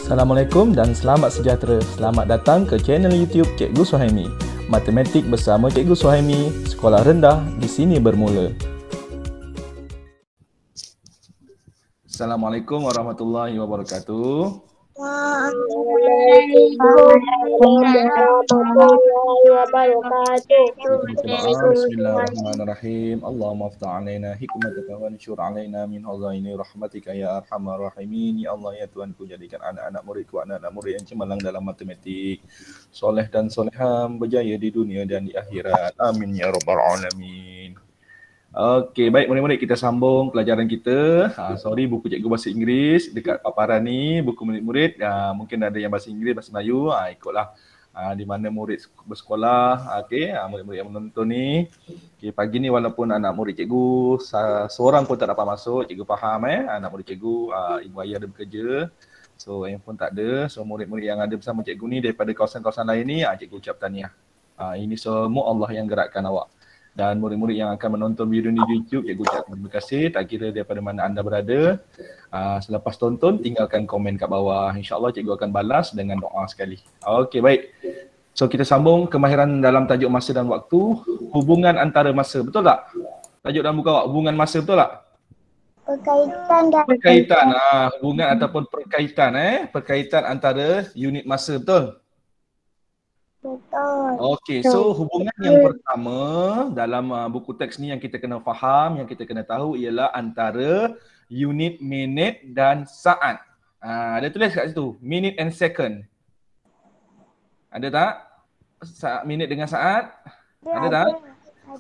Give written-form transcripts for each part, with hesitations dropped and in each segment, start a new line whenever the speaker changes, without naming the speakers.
Assalamualaikum dan selamat sejahtera. Selamat datang ke channel YouTube Cikgu Suhaimi. Matematik bersama Cikgu Suhaimi, sekolah rendah di sini bermula. Assalamualaikum warahmatullahi wabarakatuh.
Waalaikumsalam warahmatullahi wabarakatuh.
Bismillahirrahmanirrahim. Allahumma aftah alaina hikmataka wa nsyur alaina min hazaini rahmatika ya arhamar rahimin. Ya Allah ya Tuhanku, jadikan anak-anak muridku anak-anak murid yang cemerlang dalam matematik, soleh dan soleham, berjaya di dunia dan di akhirat. Amin ya rabbal alamin. Okey, baik murid-murid, kita sambung pelajaran kita. Sorry, buku cikgu bahasa Inggeris dekat paparan ni, buku murid-murid. Mungkin ada yang bahasa Inggeris, bahasa Melayu, ikutlah di mana murid bersekolah. Okey, murid-murid yang menonton ni. Okey, pagi ni walaupun anak murid cikgu seorang pun tak dapat masuk, cikgu faham anak murid cikgu, ibu ayah ada bekerja. So, handphone tak ada. So, murid-murid yang ada bersama cikgu ni daripada kawasan-kawasan lain ni, cikgu ucap tahniah. Ini semua Allah yang gerakkan awak. Dan murid-murid yang akan menonton video ni di YouTube, cikgu ucap terima kasih. Tak kira daripada mana anda berada. Selepas tonton, tinggalkan komen kat bawah. InsyaAllah cikgu akan balas dengan doa sekali. Okey, baik. So kita sambung kemahiran dalam tajuk masa dan waktu. Hubungan antara masa, betul tak? Tajuk dalam buku awak, hubungan masa, betul tak?
Perkaitan dan
Perkaitan, hubungan ataupun perkaitan. Perkaitan antara unit masa, betul?
betul.
Okey, so hubungan yang pertama dalam buku teks ni yang kita kena faham, yang kita kena tahu ialah antara unit minit dan saat. Ada tulis kat situ, minute and second. Ada tak? Minit dengan saat? Ada tak?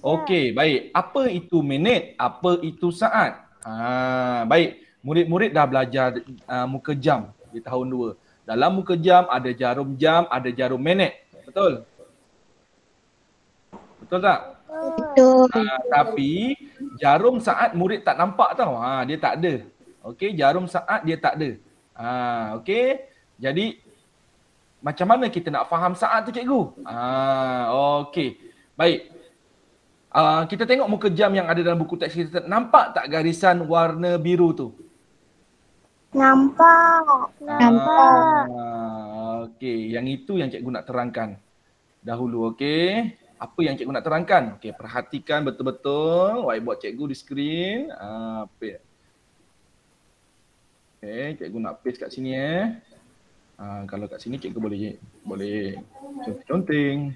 Okey, baik. Apa itu minit? Apa itu saat? Baik, murid-murid dah belajar muka jam di tahun 2. Dalam muka jam ada jarum jam, ada jarum minit. Betul? Betul tak?
Betul.
Tapi jarum saat murid tak nampak tau. Dia tak ada. Okey, jarum saat dia tak ada. Okey. Jadi macam mana kita nak faham saat tu cikgu? Okey. Baik. Kita tengok muka jam yang ada dalam buku teks kita. Nampak tak garisan warna biru tu?
Nampak.
Okey, yang itu yang cikgu nak terangkan dahulu. Okey, apa yang cikgu nak terangkan? Okey, perhatikan betul-betul whiteboard cikgu di skrin. Okey, cikgu nak paste kat sini kalau kat sini cikgu boleh conteng.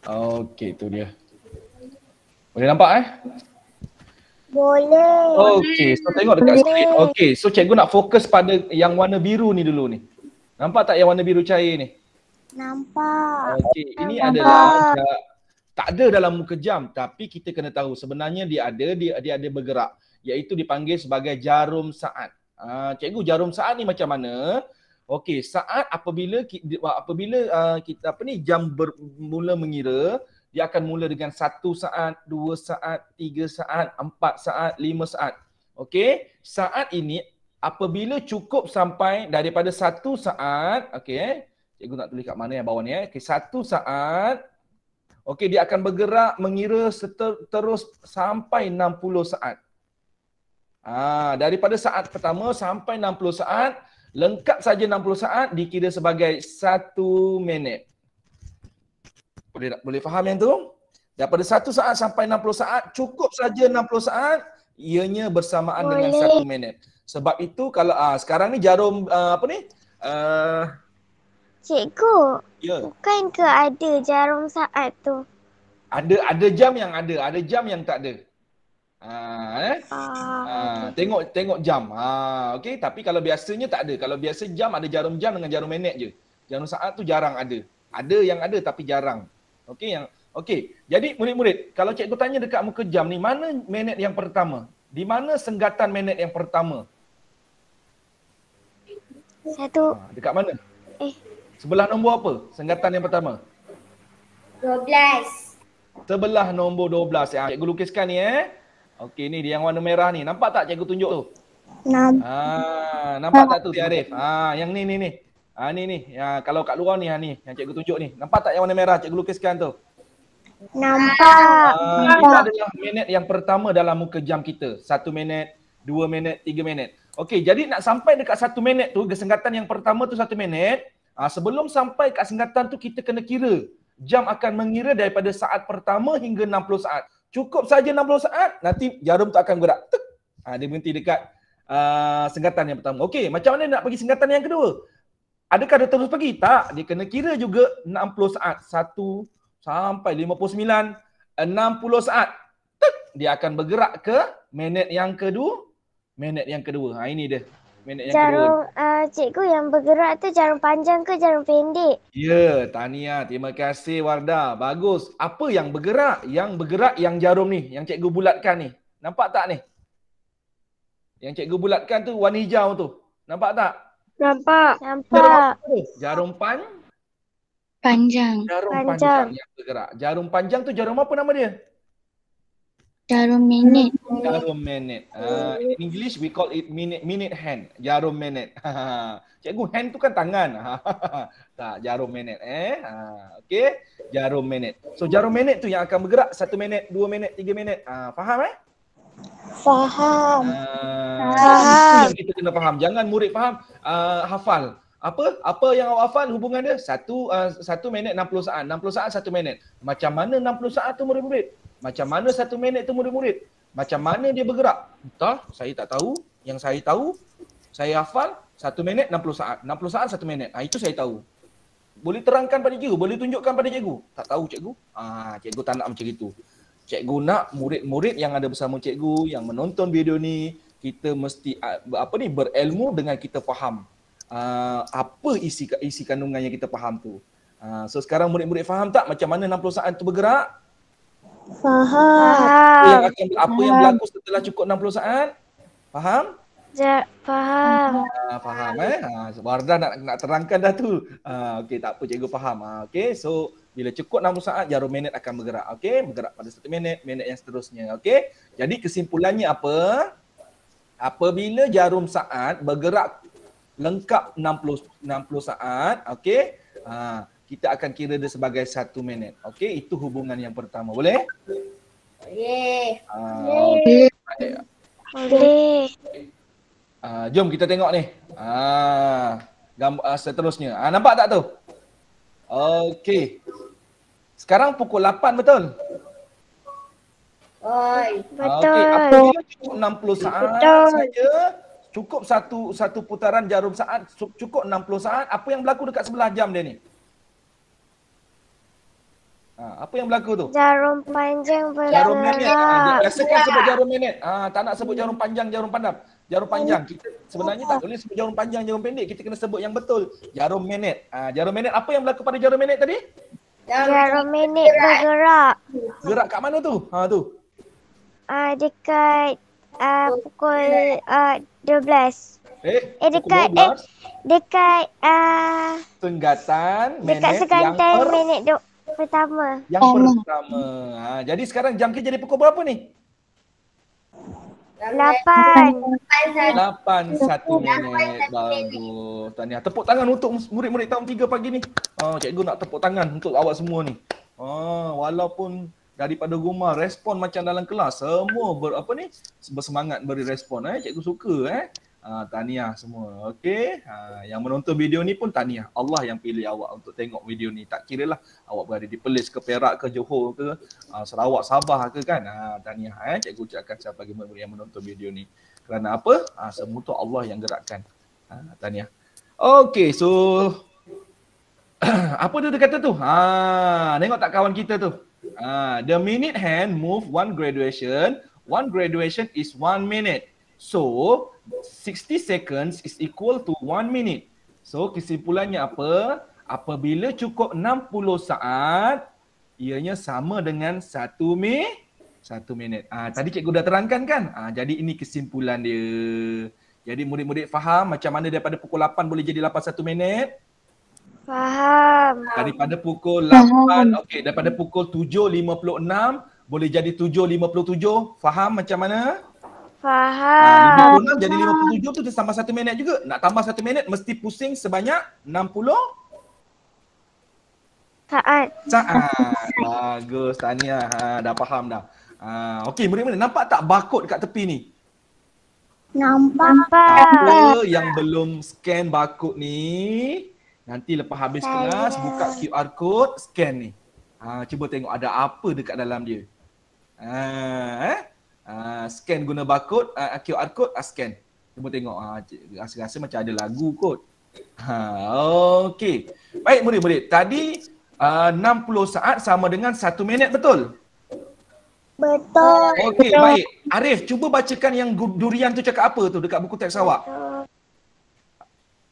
Okey, tu dia. Boleh nampak
Boleh.
Okey, so tengok dekat skrin. Okey, so cikgu nak fokus pada yang warna biru ni dulu ni. Nampak tak yang warna biru cair ni?
Nampak.
Okey, ini adalah tak ada dalam muka jam, tapi kita kena tahu sebenarnya dia ada bergerak, iaitu dipanggil sebagai jarum saat. Cikgu, jarum saat ni macam mana? Okey, saat apabila kita jam bermula mengira, dia akan mula dengan 1 saat, 2 saat, 3 saat, 4 saat, 5 saat. Okey, saat ini apabila cukup sampai daripada 1 saat, okey, cikgu nak tulis kat mana yang bawah ni Okey, 1 saat, okey, dia akan bergerak mengira terus sampai 60 saat. Daripada saat pertama sampai 60 saat, lengkap saja 60 saat dikira sebagai 1 minit. Boleh faham yang tu? Daripada 1 saat sampai 60 saat, cukup saja 60 saat, ianya bersamaan dengan 1 minit. Sebab itu kalau sekarang ni jarum
Cikgu,
ya.
bukan ke ada jarum saat tu?
Ada jam yang ada jam yang tak ada. Tengok jam. Okey, tapi kalau biasanya tak ada. Kalau biasa jam ada jarum jam dengan jarum minit je. Jarum saat tu jarang ada. Ada yang ada tapi jarang. Okey, jadi murid-murid, kalau cikgu tanya dekat muka jam ni, mana minit yang pertama? Di mana senggatan minit yang pertama?
1.
Dekat mana? Sebelah nombor apa? Senggatan yang pertama?
12.
Sebelah nombor 12. Cikgu lukiskan ni Okey, ni dia yang warna merah ni. Nampak tak cikgu tunjuk tu? Nampak tak tu si Arif? Yang ni. Ni. Kalau kat luar ni yang cikgu tunjuk ni. Nampak tak yang warna merah cikgu lukiskan tu?
Nampak.
Itu adalah minit yang pertama dalam muka jam kita. 1 minit, 2 minit, 3 minit. Okey, jadi nak sampai dekat 1 minit tu, kesenggatan yang pertama tu 1 minit. Sebelum sampai kat senggatan tu kita kena kira. Jam akan mengira daripada saat pertama hingga 60 saat. Cukup saja 60 saat, nanti jarum tu akan bergerak. Tuk. Dia berhenti dekat senggatan yang pertama. Okey, macam mana nak pergi senggatan yang kedua? Adakah dia terus pergi? Tak, dia kena kira juga 60 saat. 1 sampai 59, 60 saat. Tuk. Dia akan bergerak ke minit yang kedua. Minit yang kedua. Ini dia. Minit yang kedua.
Cikgu yang bergerak tu jarum panjang ke jarum pendek?
Ya, tahniah. Terima kasih Wardah. Bagus. Apa yang bergerak? Yang bergerak yang jarum ni. Yang cikgu bulatkan ni. Nampak tak ni? Yang cikgu bulatkan tu warna hijau tu. Nampak tak?
Nampak.
Nampak.
Jarum
Panjang.
Jarum panjang yang bergerak. Jarum panjang tu jarum apa nama dia?
Jarum minit.
Jarum minit. In English we call it minute hand. Jarum minit. Cikgu, hand tu kan tangan. Tak, jarum minit. Okey, jarum minit. So jarum minit tu yang akan bergerak 1 minit, 2 minit, 3 minit. Faham
Faham.
Faham. Yang kita kena faham. Jangan murid faham, hafal. Apa yang awak hafal hubungan dia? 1 minit 60 saat. 60 saat 1 minit. Macam mana 60 saat tu murid-murid? Macam mana 1 minit tu murid-murid? Macam mana dia bergerak? Entah, saya tak tahu. Yang saya tahu, saya hafal 1 minit 60 saat. 60 saat 1 minit. Itu saya tahu. Boleh terangkan pada cikgu? Boleh tunjukkan pada cikgu? Tak tahu cikgu? Cikgu tak nak macam itu. Cikgu nak murid-murid yang ada bersama cikgu, yang menonton video ni, kita mesti berilmu dengan kita faham. Apa isi kandungan yang kita faham tu. So sekarang murid-murid faham tak macam mana 60 saat tu bergerak?
Faham.
Apa yang berlaku setelah cukup 60 saat? Faham?
Faham.
Faham Wardah nak terangkan dah tu. Okey, tak apa, cikgu faham. Okey, so bila cukup 60 saat jarum minit akan bergerak. Okey, bergerak pada 1 minit, minit yang seterusnya. Okey. Jadi kesimpulannya apa? Apabila jarum saat bergerak lengkap 60 saat, okey, kita akan kira dia sebagai 1 minit. Okey, itu hubungan yang pertama. Boleh?
Boleh.
Jom kita tengok ni. Gambar seterusnya. Nampak tak tu? Okey. Sekarang pukul 8 betul?
Betul.
Okey, apabila cukup 60 saat saja, cukup satu putaran jarum saat, cukup 60 saat, apa yang berlaku dekat sebelah jam dia ni? Apa yang berlaku tu?
Jarum panjang
Jarum minit.
bergerak.
Biasakan sebut jarum minit. Tak nak sebut jarum panjang, jarum pandap. Jarum panjang. Kita sebenarnya tak boleh sebut jarum panjang, jarum pendek. Kita kena sebut yang betul. Jarum minit. Jarum minit. Apa yang berlaku pada jarum minit tadi?
Jarum minit bergerak.
Gerak kat mana tu? Tu.
Dekat pukul 12.
Pukul 12.
Dekat
Senggatan minit
dekat sekatan minit pertama.
Yang pertama. Jadi sekarang jam kita jadi pukul berapa ni?
8.
1 minit. Bagus. Tahniah. Tepuk tangan untuk murid-murid tahun 3 pagi ni. Cikgu nak tepuk tangan untuk awak semua ni. Walaupun daripada rumah respon macam dalam kelas, semua bersemangat beri respon. Cikgu suka. Tahniah semua. Okey. Yang menonton video ni pun tahniah. Allah yang pilih awak untuk tengok video ni. Tak kira lah awak berada di Perlis ke Perak ke Johor ke Sarawak, Sabah ke kan. Tahniah. Cikgu ucapkan siapa bagi murid yang menonton video ni. Kerana apa? Semua tu Allah yang gerakkan. Tahniah. Okey, so apa dia kata tu? Tengok tak kawan kita tu? The minute hand move one graduation. One graduation is 1 minute. So 60 seconds is equal to 1 minute. So kesimpulannya apa? Apabila cukup 60 saat, ianya sama dengan 1 minit. Tadi cikgu dah terangkan kan? Jadi ini kesimpulan dia. Jadi murid-murid faham macam mana daripada pukul 8 boleh jadi 81 minit?
Faham.
Daripada pukul 8, okey, daripada pukul 7.56 boleh jadi 7.57. Faham macam mana?
Faham.
56 jadi 57 tu dia tambah 1 minit juga. Nak tambah 1 minit mesti pusing sebanyak 60
saat.
Bagus, tahniah. Dah faham dah. Okey, murid-murid nampak tak barcode kat tepi ni?
Nampak.
Siapa yang belum scan barcode ni, nanti lepas habis
Saya.
kelas buka QR code, scan ni. Cuba tengok ada apa dekat dalam dia. Scan guna barcode, QR code, scan. Cuba tengok. Rasa-rasa macam ada lagu kot. Okey. Baik murid-murid. Tadi 60 saat sama dengan 1 minit, betul?
Betul.
Okey, baik. Arif, cuba bacakan yang durian tu cakap apa tu dekat buku teks awak.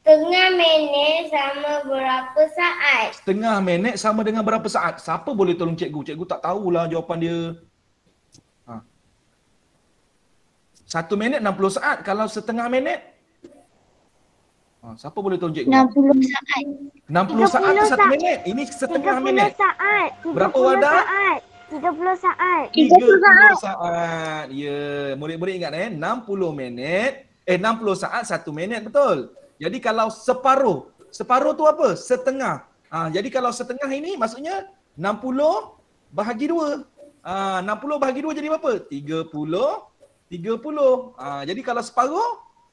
Setengah minit sama berapa saat?
Setengah minit sama dengan berapa saat? Siapa boleh tolong cikgu? Cikgu tak tahulah jawapan dia. 1 minit 60 saat. Kalau setengah minit? Siapa boleh tolong cikgu?
60 saat.
60 saat tu 1 minit. Ini setengah
30
minit.
saat.
Berapa
30
wadah?
saat. 30 saat.
30 saat. Ya, murid-murid ingat 60 minit. 60 saat 1 minit, betul. Jadi kalau separuh. Separuh tu apa? Setengah. Jadi kalau setengah ini maksudnya 60 bahagi 2. 60 bahagi 2 jadi berapa? 30. 30. Jadi kalau separuh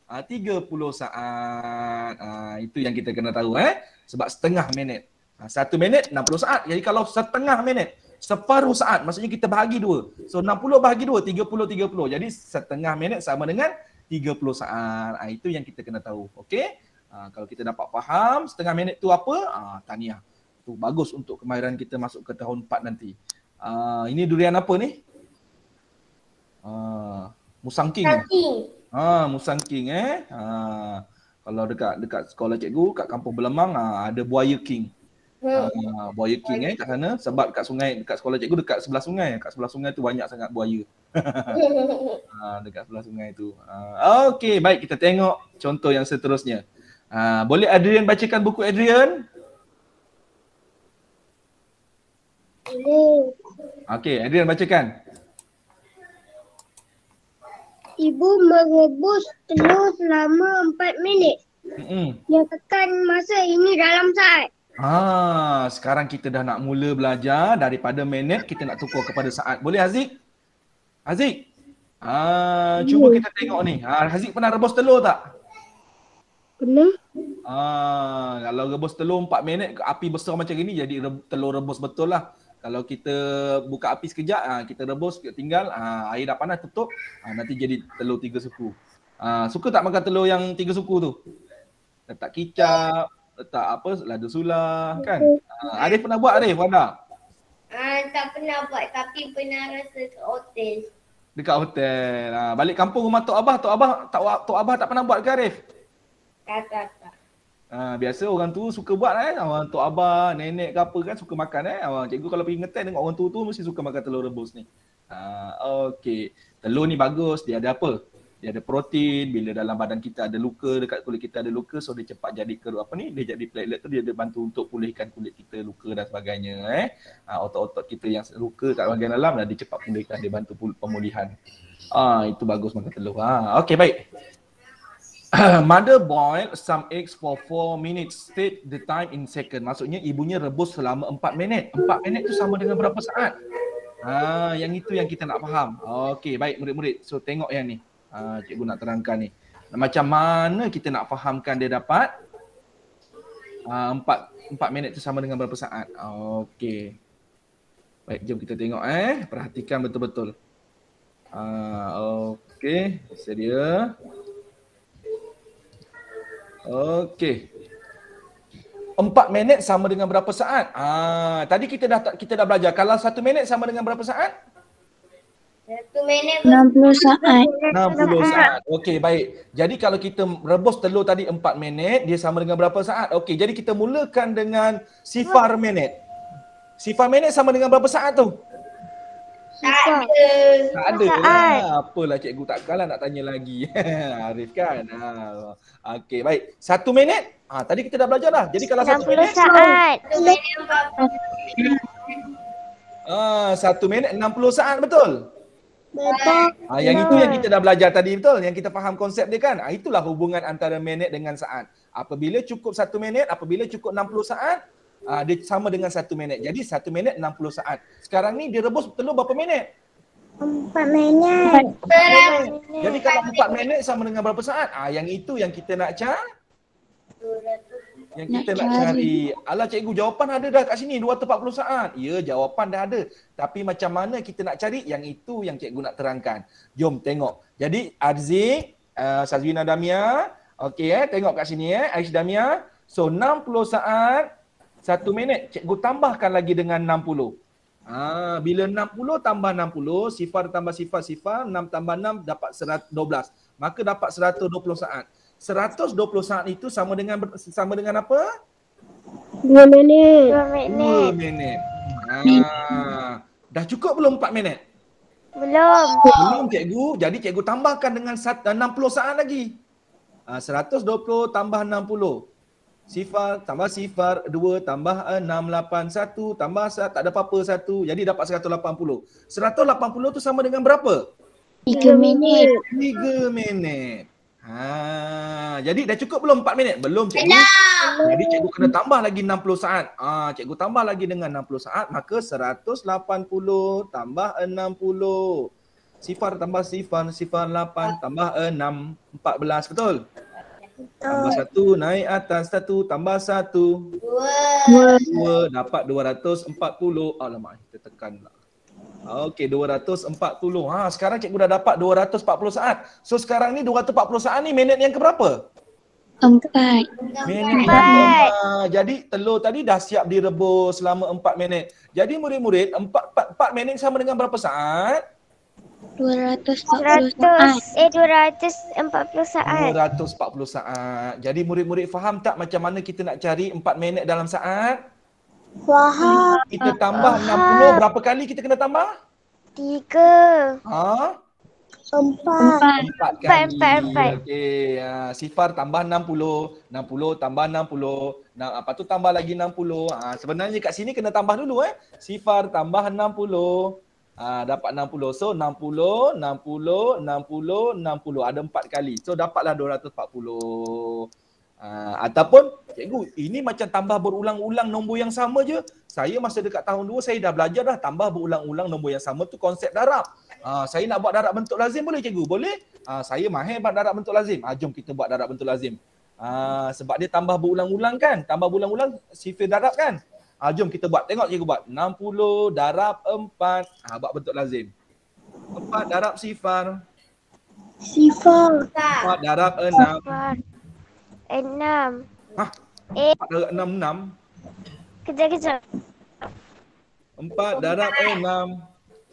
30 saat. Itu yang kita kena tahu sebab setengah minit. 1 minit 60 saat. Jadi kalau setengah minit, separuh saat, maksudnya kita bahagi 2. So 60 bahagi 2, 30. Jadi setengah minit sama dengan 30 saat. Itu yang kita kena tahu. Okey? Kalau kita dapat faham setengah minit tu apa? Tahniah. Tu bagus untuk kemahiran kita masuk ke tahun 4 nanti. Ini durian apa ni? Musang King. Musang King kalau dekat sekolah cikgu kat Kampung Belamang ada buaya king. Buaya king kat sana sebab dekat sekolah cikgu dekat sebelah sungai. Kat sebelah sungai tu banyak sangat buaya. Dekat sebelah sungai tu. Okey, baik, kita tengok contoh yang seterusnya. Boleh Adrian bacakan buku Adrian?
Boleh.
Okey, Adrian bacakan.
Ibu merebus telur selama 4 minit. Nyatakan masa ini dalam saat.
Sekarang kita dah nak mula belajar daripada minit kita nak tukar kepada saat. Boleh Haziq? Haziq? Cuba kita tengok ni. Haziq pernah rebus telur tak?
Pernah?
Kalau rebus telur 4 minit, api besar macam ni jadi telur rebus betul lah. Kalau kita buka api sekejap, kita rebus, tinggal air dah panas tutup, nanti jadi telur 3 suku. Suka tak makan telur yang 3 suku tu? Letak kicap, letak apa, lada sulah kan? Arif pernah buat Arif, Wanda?
Tak pernah buat tapi pernah rasa kat hotel.
Dekat hotel. Balik kampung rumah Tok Abah tak pernah buat ke Arif?
Tak.
Biasa orang tu suka buat orang tok abah, nenek ke apa kan suka makan Cikgu kalau pergi ngetek tengok orang tu mesti suka makan telur rebus ni. Okey. Telur ni bagus, dia ada apa? Dia ada protein, bila dalam badan kita ada luka, dekat kulit kita ada luka, so dia cepat jadi dia jadi platelet tu, dia bantu untuk pulihkan kulit kita, luka dan sebagainya otot-otot kita yang luka kat bahagian dalam dia cepat pulihkan, dia bantu pemulihan. Itu bagus makan telur. Okey, baik. Mother boiled some eggs for 4 minutes. State the time in second. Maksudnya ibunya rebus selama 4 minit. 4 minit tu sama dengan berapa saat? Yang itu yang kita nak faham. Okey, baik murid-murid. So tengok yang ni. Cikgu nak terangkan ni. Macam mana kita nak fahamkan dia dapat 4 minit tu sama dengan berapa saat? Okey. Baik, jom kita tengok perhatikan betul-betul. Okey, sedia. Okey. 4 minit sama dengan berapa saat? Tadi kita dah belajar. Kalau 1 minit sama dengan berapa saat?
1 minit
60 saat.
60 saat. Okey, baik. Jadi kalau kita rebus telur tadi 4 minit, dia sama dengan berapa saat? Okey, jadi kita mulakan dengan sifar minit. Sifar minit sama dengan berapa saat tu?
tak
Tak ada. Apalah cikgu takkanlah nak tanya lagi. Arif kan. Okey, baik. 1 minit. Tadi kita dah belajar dah. Jadi kalau 1 minit
60 saat.
1 minit
1 minit 60 saat, betul?
Betul.
Yang itu yang kita dah belajar tadi, betul? Yang kita faham konsep dia kan? Itulah hubungan antara minit dengan saat. Apabila cukup 1 minit, apabila cukup 60 saat, dia sama dengan 1 minit. Jadi 1 minit 60 saat. Sekarang ni dia rebus telur berapa minit?
4 minit.
100
minit.
Jadi kalau 4 minit sama dengan berapa saat? Yang itu yang kita nak cari. Yang kita nak cari. Alah cikgu, jawapan ada dah kat sini 240 saat. Ya, jawapan dah ada. Tapi macam mana kita nak cari? Yang itu yang cikgu nak terangkan. Jom tengok. Jadi Arzik, Sazwina Damia, okey tengok kat sini Aish Damia. So 60 saat 1 minit. Cikgu tambahkan lagi dengan 60. Bila 60 tambah 60, sifar tambah sifar, 6 tambah 6 dapat 12. Maka dapat 120 saat. 120 saat itu sama dengan apa?
2 minit.
2 minit.
2 minit. Dah cukup belum 4 minit?
Belum.
Belum cikgu. Jadi cikgu tambahkan dengan 60 saat lagi. 120 tambah 60. Sifar tambah sifar, 2 tambah 6, 8, 1 tambah 1, tak ada apa-apa 1. Jadi dapat 180. 180 tu sama dengan berapa?
3 minit.
3 minit. Jadi dah cukup belum 4 minit? Belum cikgu. Jadi cikgu kena tambah lagi 60 saat. Cikgu tambah lagi dengan 60 saat, maka 180 tambah 60. Sifar tambah sifar, sifar 8 tambah 6, 14, betul? Tambah 1, naik atas 1, tambah 1, 2, dapat 240. Alamak, kita tekan pula. Okey, 240. Sekarang cikgu dah dapat 240 saat. So sekarang ni 240 saat ni minit yang keberapa?
4.
Minit yang 4. Jadi telur tadi dah siap direbus selama 4 minit. Jadi murid-murid, 4 minit sama dengan berapa saat?
240 saat.
240 saat.
240 saat. Jadi murid-murid faham tak macam mana kita nak cari 4 minit dalam saat?
Faham.
Kita tambah 60, berapa kali kita kena tambah?
3.
4.
4 kali.
Empat.
Okey, sifar tambah 60, 60 tambah 60. Apa tu tambah lagi 60. Sebenarnya kat sini kena tambah dulu Sifar tambah 60. Dapat 60. So 60, 60, 60, 60. Ada 4 kali. So dapatlah 240. Ataupun cikgu, ini macam tambah berulang-ulang nombor yang sama je. Saya masa dekat tahun 2 saya dah belajar dah tambah berulang-ulang nombor yang sama tu konsep darab. Saya nak buat darab bentuk lazim boleh cikgu? Boleh? Saya mahir buat darab bentuk lazim. Jom kita buat darab bentuk lazim. Sebab dia tambah berulang-ulang kan? Tambah berulang-ulang sifir darab kan? Jom kita buat. Tengok cikgu buat. 60 darab 4. Buat bentuk lazim. 4 darab sifar. 4 darab 6.
6.
4 darab 6, 6.
Kejap.
4 darab 6.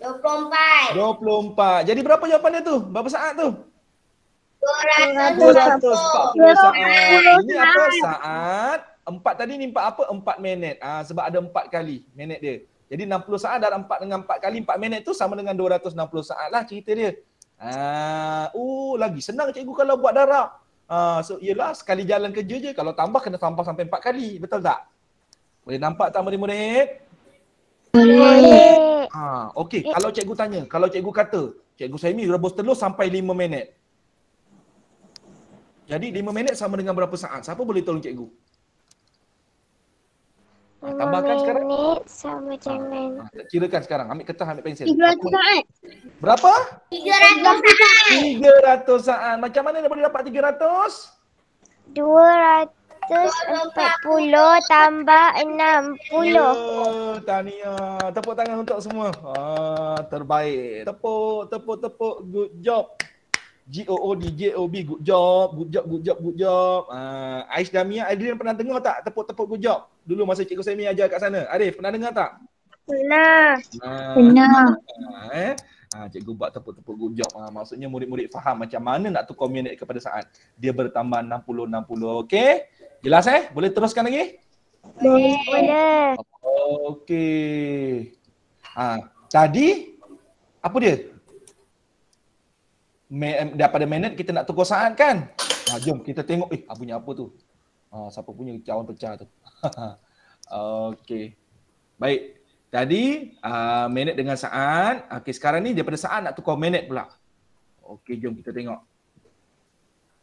24.
24. Jadi berapa jawapan dia tu? Berapa saat tu?
240.
240 saat. Ini apa? Saat. 4 tadi ni 4 apa? 4 minit. Sebab ada 4 kali minit dia. Jadi 60 saat darab 4 dengan 4 kali 4 minit tu sama dengan 260 saat lah cerita dia. Lagi senang cikgu kalau buat darab. So yelah sekali jalan kerja je. Kalau tambah kena tambah sampai 4 kali. Betul tak? Boleh nampak tak murid-murid?
Boleh.
Okey, kalau cikgu tanya, kalau cikgu kata, cikgu Saimi rebus telur sampai 5 minit. Jadi 5 minit sama dengan berapa saat? Siapa boleh tolong cikgu?
5
tambahkan sekarang.
minit sama dengan
Kirakan sekarang. Ambil kertas, ambil pensel.
300 saat.
Berapa?
300 saat.
300 saat. Macam mana dia boleh dapat 300?
240 tambah 60.
Ya, tahniah. Tepuk tangan untuk semua. Terbaik. Tepuk. Good job. GOOD, JOB, good job. Aish Damia, Adrian pernah dengar tak tepuk good job? Dulu masa Cikgu Saimi ajar kat sana. Arif, pernah dengar tak?
Pernah.
Benar.
Cikgu buat tepuk good job. Maksudnya murid-murid faham macam mana nak tukar minit kepada saat. Dia bertambah 60. Okey? Jelas Boleh teruskan lagi?
Boleh.
Okey. Tadi apa dia? Daripada minit kita nak tukar saat kan? Jom kita tengok bunyi apa tu? Siapa punya cawan pecah tu? Okey. Baik. Tadi minit dengan saat. Okey, sekarang ni daripada saat nak tukar minit pula. Okey, jom kita tengok.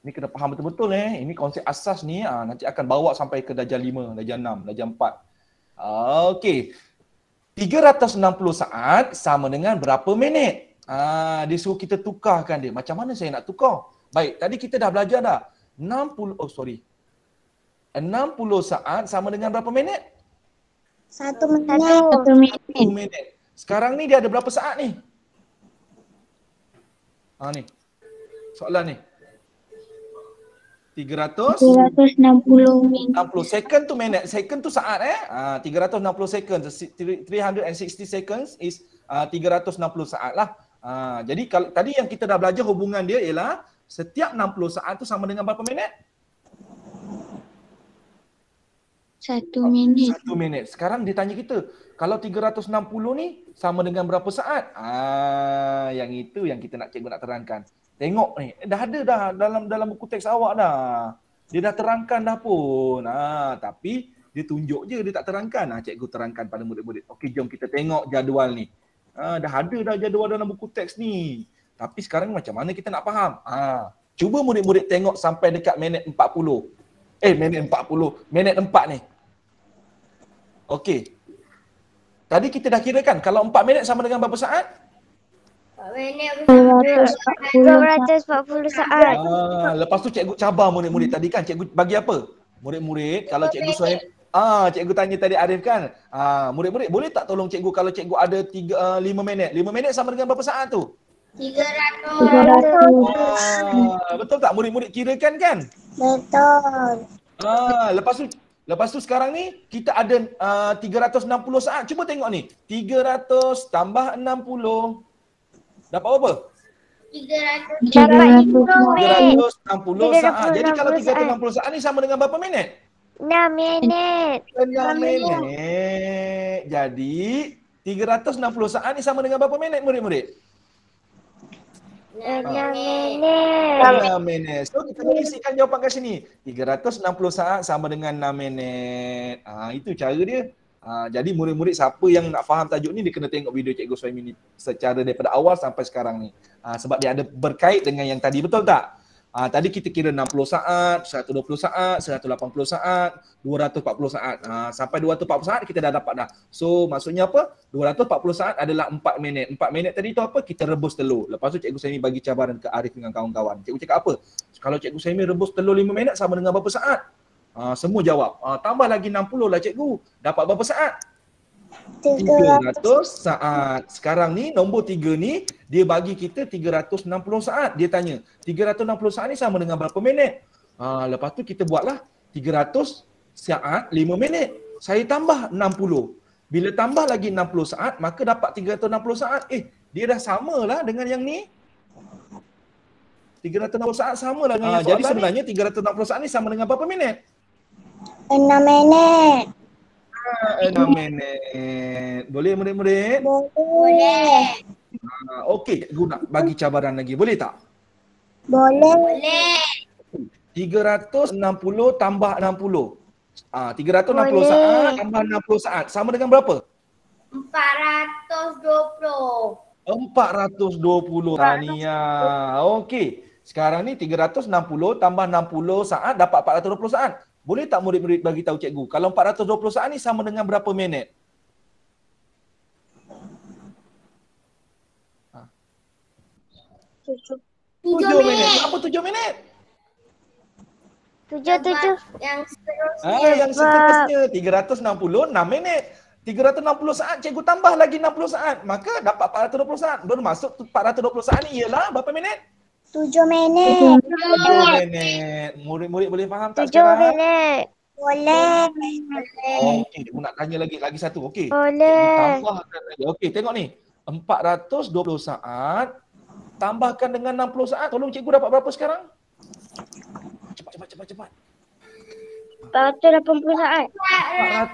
Ni kena faham betul-betul Ini konsep asas ni nanti akan bawa sampai ke darjah 5, darjah 6, darjah 4. Okey. 360 saat sama dengan berapa minit? Dia suruh kita tukarkan dia. Macam mana saya nak tukar? Baik, tadi kita dah belajar dah. 60 saat sama dengan berapa minit?
1 minit.
1 minit.
1 minit. Sekarang ni dia ada berapa saat ni? Ni. Soalan ni. 360
360 minit.
second tu minit. Second tu saat 360 second. 360 seconds is 360 saat lah. Jadi kalau tadi yang kita dah belajar hubungan dia ialah setiap 60 saat tu sama dengan berapa minit?
1 minit.
1 minit. Sekarang dia tanya kita, kalau 360 ni sama dengan berapa saat? Yang itu yang kita cikgu nak terangkan. Tengok ni, dah ada dah dalam buku teks awak dah. Dia dah terangkan dah pun. Tapi dia tunjuk je, dia tak terangkan. Cikgu terangkan pada murid-murid. Okey, jom kita tengok jadual ni. Dah ada dah jadual dalam buku teks ni. Tapi sekarang macam mana kita nak faham? Cuba murid-murid tengok sampai dekat minit 40. Minit 40. Minit 4 ni. Okey. Tadi kita dah kira kan, kalau 4 minit sama dengan berapa saat?
4 minit
240 saat.
Lepas tu cikgu cabar murid-murid tadi kan, cikgu bagi apa? Murid-murid, kalau cikgu Suhaim, cikgu tanya tadi Arif kan, murid-murid boleh tak tolong cikgu kalau cikgu ada 5 minit? 5 minit sama dengan berapa saat tu?
300.
Betul tak? Murid-murid kirakan kan?
Betul.
Lepas tu sekarang ni kita ada 360 saat. Cuba tengok ni. 300 tambah 60. Dapat berapa?
300.
Dapat 5 minit.
360 saat. Jadi kalau 360 saat ni sama dengan berapa minit?
6 minit.
6 minit. Jadi 360 saat ni sama dengan berapa minit murid-murid?
6 minit.
6 minit. So kita boleh isikan jawapan kat sini. 360 saat sama dengan 6 minit. Itu cara dia. Jadi murid-murid siapa yang nak faham tajuk ni, dia kena tengok video Cikgu Suhaimi ni secara daripada awal sampai sekarang ni. Sebab dia ada berkait dengan yang tadi, betul tak? Tadi kita kira 60 saat, 120 saat, 180 saat, 240 saat. Sampai 240 saat kita dah dapat dah. So maksudnya apa? 240 saat adalah 4 minit. 4 minit tadi tu apa? Kita rebus telur. Lepas tu Cikgu Suhaimi bagi cabaran ke Arif dengan kawan-kawan. Cikgu cakap apa? Kalau Cikgu Suhaimi rebus telur 5 minit sama dengan berapa saat? Semua jawab. Tambah lagi 60 lah cikgu. Dapat berapa saat? 300 saat. Sekarang ni nombor 3 ni dia bagi kita 360 saat. Dia tanya, 360 saat ni sama dengan berapa minit? Lepas tu kita buatlah 300 saat 5 minit. Saya tambah 60. Bila tambah lagi 60 saat, maka dapat 360 saat. Dia dah samalah dengan yang ni. 360 saat samalah dengan yang jadi sebenarnya 360 saat ni sama dengan berapa minit?
6 minit.
6 minit. Boleh murid-murid?
Boleh.
Okey, cikgu nak bagi cabaran lagi. Boleh tak?
Boleh.
360 tambah 60. 360
Boleh.
saat tambah 60 saat. Sama dengan berapa?
420.
420. Tania. Okey. Sekarang ni 360 tambah 60 saat dapat 420 saat. Boleh tak murid-murid bagi tahu cikgu, kalau 420 saat ni sama dengan berapa minit? 7 minit. Kenapa 7 minit?
7.
Yang seterusnya.
Yang seterusnya 360 6 minit. 360 saat cikgu tambah lagi 60 saat. Maka dapat 420 saat. Bermaksud 420 saat ni ialah berapa minit?
7 minit.
7 minit. Murid-murid boleh faham tak
7
sekarang?
minit. Boleh.
Okey, cikgu nak tanya lagi satu. Okey.
Boleh.
Cikgu tambahkan lagi. Okey, tengok ni. 420 saat tambahkan dengan 60 saat. Tolong cikgu dapat berapa sekarang? Cepat.
480 saat.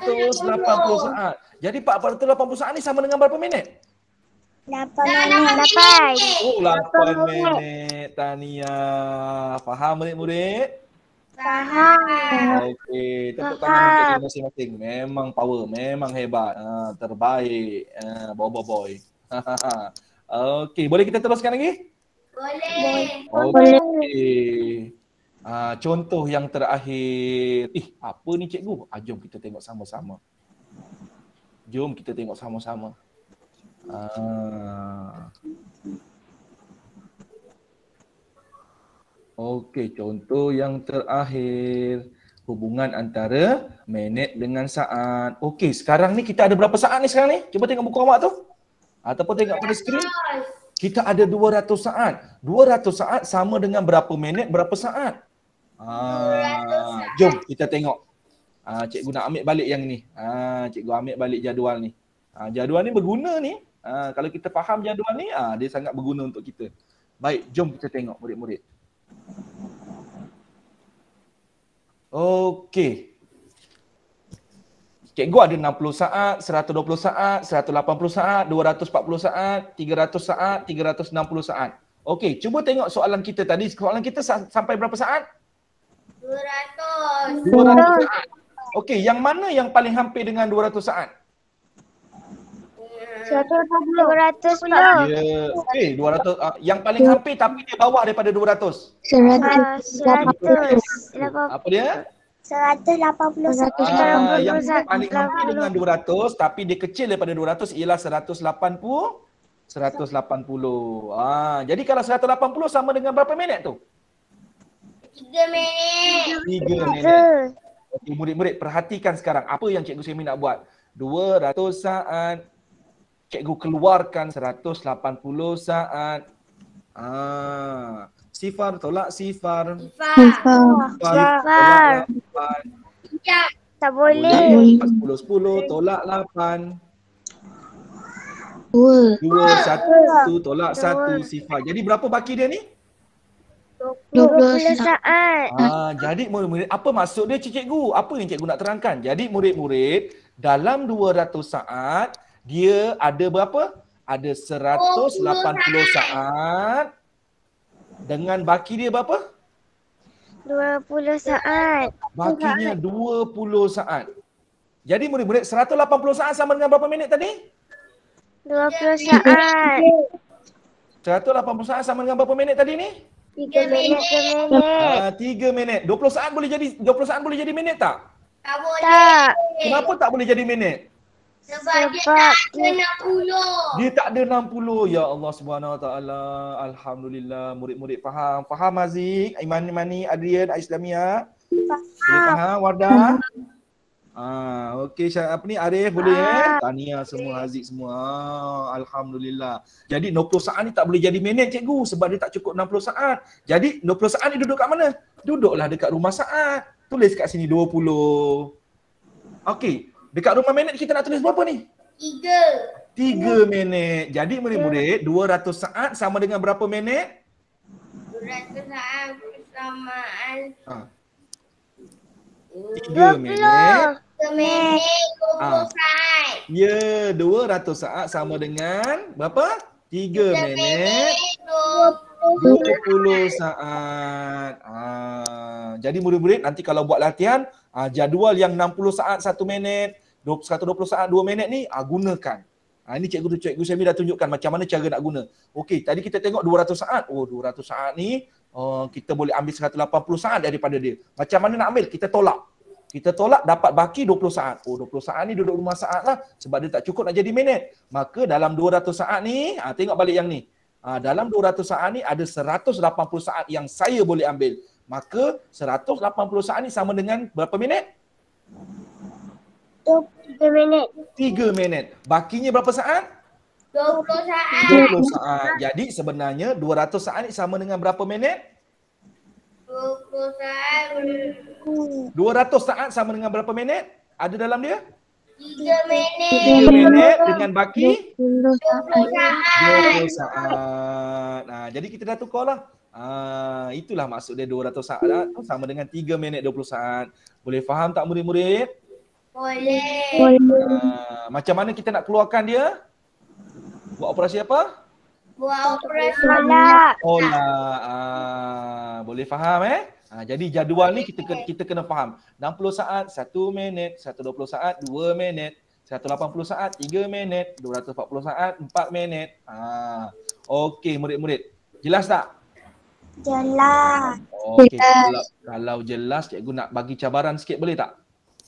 480 saat. Jadi 480 saat ni sama dengan berapa minit?
8 minit.
Oh, 8 minit. Tania. Faham murid-murid?
Faham.
Okey, tepuk tangan untuk masing-masing. Memang power, memang hebat. Terbaik. Boy. Okey, boleh kita teruskan lagi?
Boleh.
Okey. Contoh yang terakhir. Apa ni cikgu? Jom kita tengok sama-sama. Okey, contoh yang terakhir. Hubungan antara minit dengan saat. Okey, sekarang ni kita ada berapa saat ni sekarang ni? Cuba tengok buku awak tu. Ataupun tengok pada skrin. Kita ada 200 saat. 200 saat sama dengan berapa minit, berapa saat? Jom kita tengok. Cikgu nak ambil balik yang ni. Cikgu ambil balik jadual ni. Jadual ni berguna ni. Kalau kita faham jadual ni, dia sangat berguna untuk kita. Baik, jom kita tengok murid-murid. Okey. Cikgu ada 60 saat, 120 saat, 180 saat, 240 saat, 300 saat, 360 saat. Okey, cuba tengok soalan kita tadi. Soalan kita sampai berapa saat?
200.
200 saat. Okey, yang mana yang paling hampir dengan 200 saat?
210.
Ya, okey, 200 yang paling hampir tapi dia bawah daripada 200.
100.
Apa dia?
180.
Yang paling hampir dengan 200 tapi dia kecil daripada 200 ialah 180. Jadi kalau 180 sama dengan berapa minit tu?
3 minit.
3 minit. Okey, murid-murid perhatikan sekarang apa yang Cikgu Semi nak buat. 200 saat. Cikgu keluarkan 180 saat. Sifar tolak sifar.
Sifar.
Tolak 8.
Sekejap.
Tak boleh.
10 tolak 8.
2.
1 tolak 1 sifar. Jadi berapa baki dia ni?
20 saat.
Jadi murid-murid, apa maksud dia cikgu? Apa yang cikgu nak terangkan? Jadi murid-murid, dalam 200 saat, dia ada berapa? Ada 180 saat. Dengan baki dia berapa?
20 saat.
Bakinya 20 saat. Jadi murid-murid, 180 saat sama dengan berapa minit tadi?
20 saat.
180 saat sama dengan berapa minit tadi ni?
3 minit.
3 minit. 20 saat boleh jadi minit tak?
Tak boleh.
Tak.
Kenapa tak boleh jadi minit?
Sebab dia tak ada 60.
Dia tak ada 60. Ya Allah Subhanahu Wa Taala. Alhamdulillah, murid-murid faham. Faham Aziz, Imani, Adrian, Islamia? Boleh faham Wardah? Okey, apa ni Arif boleh Tahniah semua Aziz semua. Alhamdulillah. Jadi 90 saat ni tak boleh jadi minit cikgu sebab dia tak cukup 60 saat. Jadi 20 saat ni duduk kat mana? Duduklah dekat rumah saat. Tulis kat sini 20. Okey, dekat rumah minit kita nak tulis berapa ni? 3 minit. Jadi murid-murid, 200 saat sama dengan berapa minit?
200 saat bersamaan
3 minit.
3 minit 20 saat.
Ya, 200 saat sama dengan berapa? 3 minit 20 saat. Jadi murid-murid nanti kalau buat latihan, jadual yang 60 saat 1 minit, 120 saat 2 minit ni gunakan. Ini cikgu Semi dah tunjukkan macam mana cara nak guna. Okey, tadi kita tengok 200 saat. 200 saat ni kita boleh ambil 180 saat daripada dia. Macam mana nak ambil? Kita tolak. Kita tolak dapat baki 20 saat. 20 saat ni duduk rumah saat lah sebab dia tak cukup nak jadi minit. Maka dalam 200 saat ni, tengok balik yang ni. Dalam 200 saat ni ada 180 saat yang saya boleh ambil. Maka 180 saat ni sama dengan berapa minit?
3 minit.
3 minit. Bakinya berapa saat?
20 saat.
20 saat. Jadi sebenarnya 200 saat ni sama dengan berapa minit?
20 saat.
200 saat sama dengan berapa minit? Ada dalam dia?
3 minit.
3 minit dengan baki
20 saat.
20 saat. Jadi kita dah tukarlah. Itulah maksud dia 200 saat sama dengan 3 minit 20 saat. Boleh faham tak murid-murid?
Boleh.
Macam mana kita nak keluarkan dia? Buat operasi apa?
Buat operasi.
Olah. Boleh faham jadi jadual ni kita kena faham. 60 saat 1 minit, 120 saat 2 minit, 180 saat 3 minit, 240 saat 4 minit. Okey murid-murid. Jelas tak?
Jelas.
Okey, kalau jelas cikgu nak bagi cabaran sikit boleh tak?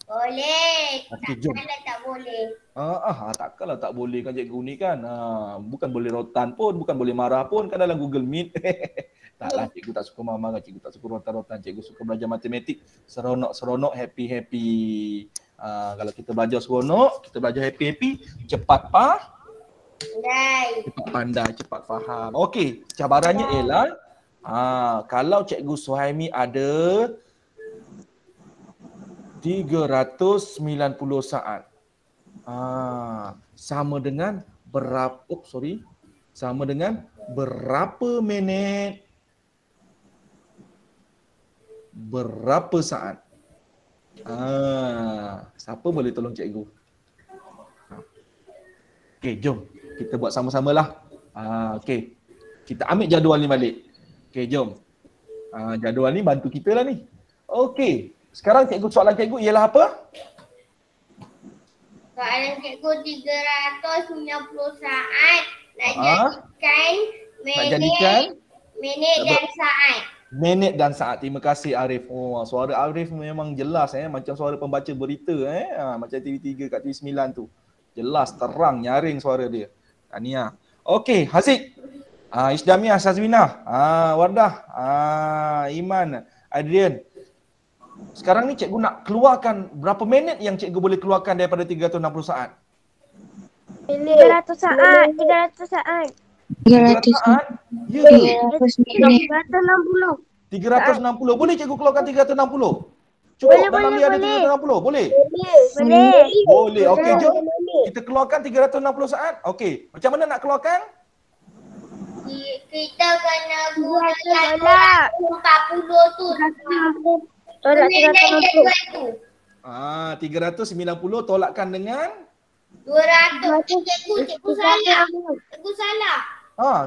Boleh.
Okey, jom.
Takkanlah tak boleh.
Takkanlah tak boleh kan cikgu ni kan. Bukan boleh rotan pun, bukan boleh marah pun kan dalam Google Meet. Taklah, cikgu tak suka marah-marah, cikgu tak suka rotan-rotan, cikgu suka belajar matematik seronok-seronok, happy-happy. Kalau kita belajar seronok, kita belajar happy-happy, cepat pandai, cepat faham. Okey, cabarannya ialah kalau Cikgu Suhaimi ada 390 saat. Sama dengan berapa minit, berapa saat. Siapa boleh tolong cikgu? Okey, jom kita buat sama-samalah. Okey. Kita ambil jadual ni balik. Okey, jom. Jadual ni bantu kita lah ni. Okey. Sekarang soalan cikgu ialah apa?
Soalan cikgu 390 saat nak jadikan minit dan saat.
Minit dan saat. Terima kasih Arif. Suara Arif memang jelas macam suara pembaca berita macam TV3 kat TV9 tu. Jelas, terang, nyaring suara dia. Tahniah. Okey, Haziq. Isdamiah, Sazwinah, Wardah, Iman, Adrian. Sekarang ni cikgu nak keluarkan berapa minit yang cikgu boleh keluarkan daripada 360 saat?
300 saat. 300 saat.
300 saat? Ya ke?
360.
360. Boleh cikgu keluarkan 360? Cukup dalam dia ada 360? Boleh?
Boleh.
Boleh. Okey, jom. Kita keluarkan 360 saat. Okey. Macam mana nak keluarkan?
Kita kena guna 40 tu.
Tolak
360.
390 tolakkan dengan
200. Cikgu salah. Cikgu salah.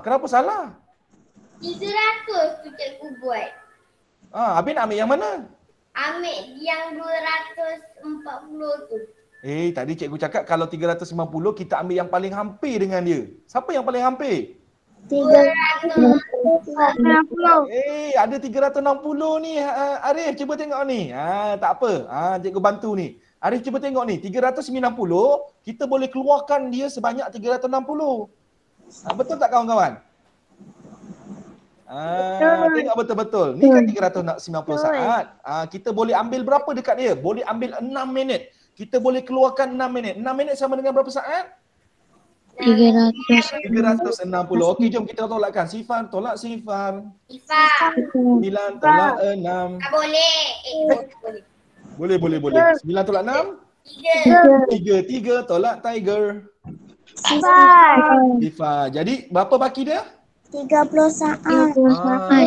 Kenapa salah?
300 tu cikgu buat.
Habis nak ambil yang mana?
Ambil yang 240 tu.
Tadi cikgu cakap kalau 350 kita ambil yang paling hampir dengan dia. Siapa yang paling hampir?
360.
Ada 360 ni Arif, cuba tengok ni. Tak apa. Cikgu bantu ni. Arif cuba tengok ni. 390 kita boleh keluarkan dia sebanyak 360. Betul tak kawan-kawan? Tengok betul-betul. Ni kan 390 saat. Kita boleh ambil berapa dekat dia? Boleh ambil 6 minit. Kita boleh keluarkan 6 minit. 6 minit sama dengan berapa saat? 360. Okey, jom kita tolakkan. Sifar, tolak Sifar. 9 tolak 6.
Boleh.
Boleh. 9 tolak 6? 3 tolak Tiger. Sifar. Jadi berapa baki dia?
30 saat.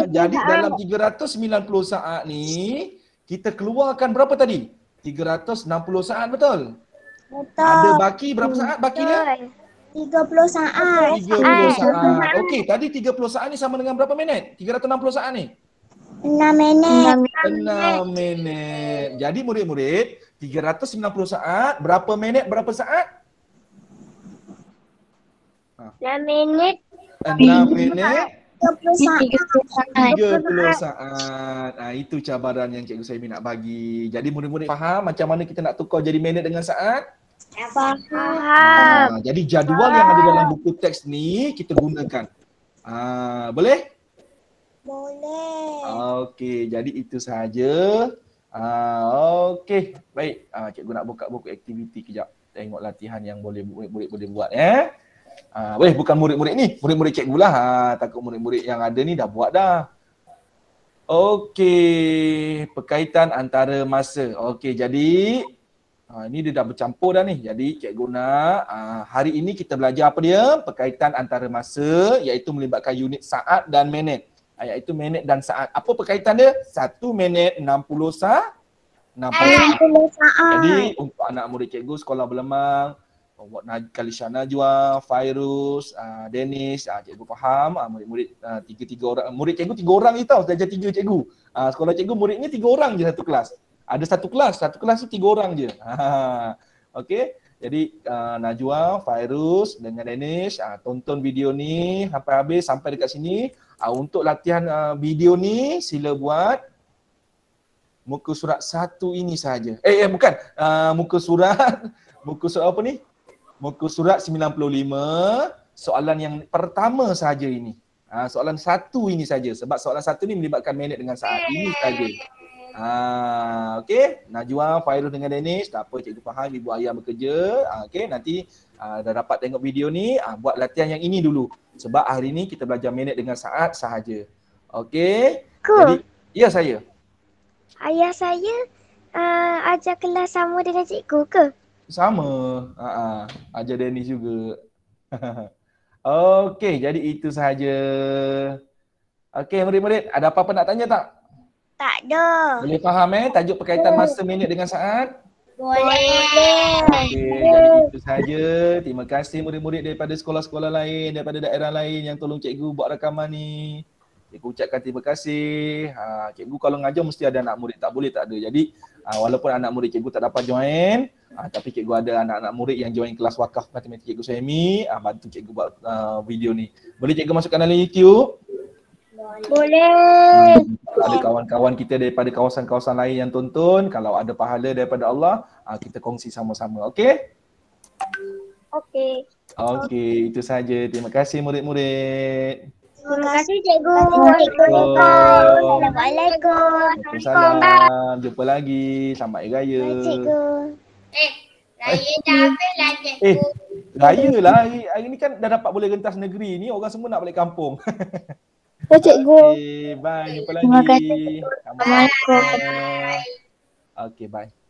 Jadi dalam 390 saat ni kita keluarkan berapa tadi? 360 saat, betul?
Betul.
Ada baki berapa saat baki dia?
30 saat.
30 saat. Okey, tadi 30 saat ni sama dengan berapa minit? 360 saat ni?
6 minit.
6 minit. Jadi murid-murid, 390 saat, berapa minit, berapa saat?
6 minit.
6 minit.
30 saat.
30 saat. Itu cabaran yang Cikgu Saimi nak bagi. Jadi murid-murid faham macam mana kita nak tukar jadi minit dengan saat?
Faham.
Jadi jadual yang ada dalam buku teks ni kita gunakan. Boleh?
Boleh.
Okey, jadi itu sahaja. Okey, baik. Cikgu nak buka buku aktiviti kejap. Tengok latihan yang murid-murid boleh buat boleh, bukan murid-murid ni, murid-murid cikgu lah. Takut murid-murid yang ada ni dah buat dah. Okey, berkaitan antara masa. Okey, jadi ini dia dah bercampur dah ni. Jadi cikgu nak hari ini kita belajar apa dia? Berkaitan antara masa, iaitu melibatkan unit saat dan minit. Iaitu minit dan saat. Apa berkaitan dia? 1 minit 60 saat.
60 saat.
Jadi untuk anak murid cikgu sekolah Berlemang, Kalisha Najwa, Fairuz, Dennis, cikgu faham. Murid-murid 3 orang. Murid cikgu 3 orang je tau, darjah 3 cikgu. Sekolah cikgu muridnya 3 orang je satu kelas. Ada satu kelas tu 3 orang je. Okey. Jadi Najwa, Fairuz dengan Dennis, tonton video ni sampai habis, sampai dekat sini. Untuk latihan video ni sila buat muka surat 1 ini saja. Bukan. Muka surat apa ni? Muka surat 95, soalan yang pertama sahaja ini. Soalan satu ini saja. Sebab soalan satu ni melibatkan minit dengan saat. Ini saja. Okey. Najwa, Fairuz dengan Danish. Tak apa, cikgu faham ibu ayah bekerja. Okey, nanti dah dapat tengok video ni. Buat latihan yang ini dulu. Sebab hari ni kita belajar minit dengan saat sahaja. Okey. Jadi, ya saya.
Ayah saya ajar kelas sama dengan cikgu ke?
Sama. Ajar Danish juga. Okey, jadi itu sahaja. Okey, murid-murid, ada apa-apa nak tanya tak?
Tak ada.
Boleh faham tajuk berkaitan masa, minit dengan saat?
Boleh.
Okey, jadi itu sahaja. Terima kasih murid-murid daripada sekolah-sekolah lain, daripada daerah lain yang tolong cikgu buat rakaman ni. Cikgu ucapkan terima kasih. Cikgu kalau ngajar mesti ada anak murid, tak boleh tak ada. Jadi walaupun anak murid cikgu tak dapat join, tapi cikgu ada anak-anak murid yang join kelas wakaf matematik cikgu Suhaimi, bantu cikgu buat video ni. Boleh cikgu masukkan dalam YouTube?
Boleh.
Ada kawan-kawan kita daripada kawasan-kawasan lain yang tonton, kalau ada pahala daripada Allah, kita kongsi sama-sama. Okey?
Okey.
Okey, itu saja. Terima kasih murid-murid.
Terima kasih cikgu. Assalamualaikum.
Waalaikumsalam. Jumpa lagi. Selamat Hari Raya.
Cikgu.
Raya dah habis lah cikgu.
Raya lah. Hari ni kan dah dapat boleh rentas negeri ni. Orang semua nak balik kampung.
Ya cikgu.
Okay, bye. Jumpa lagi.
Terima kasih.
Assalamualaikum. Okay, bye.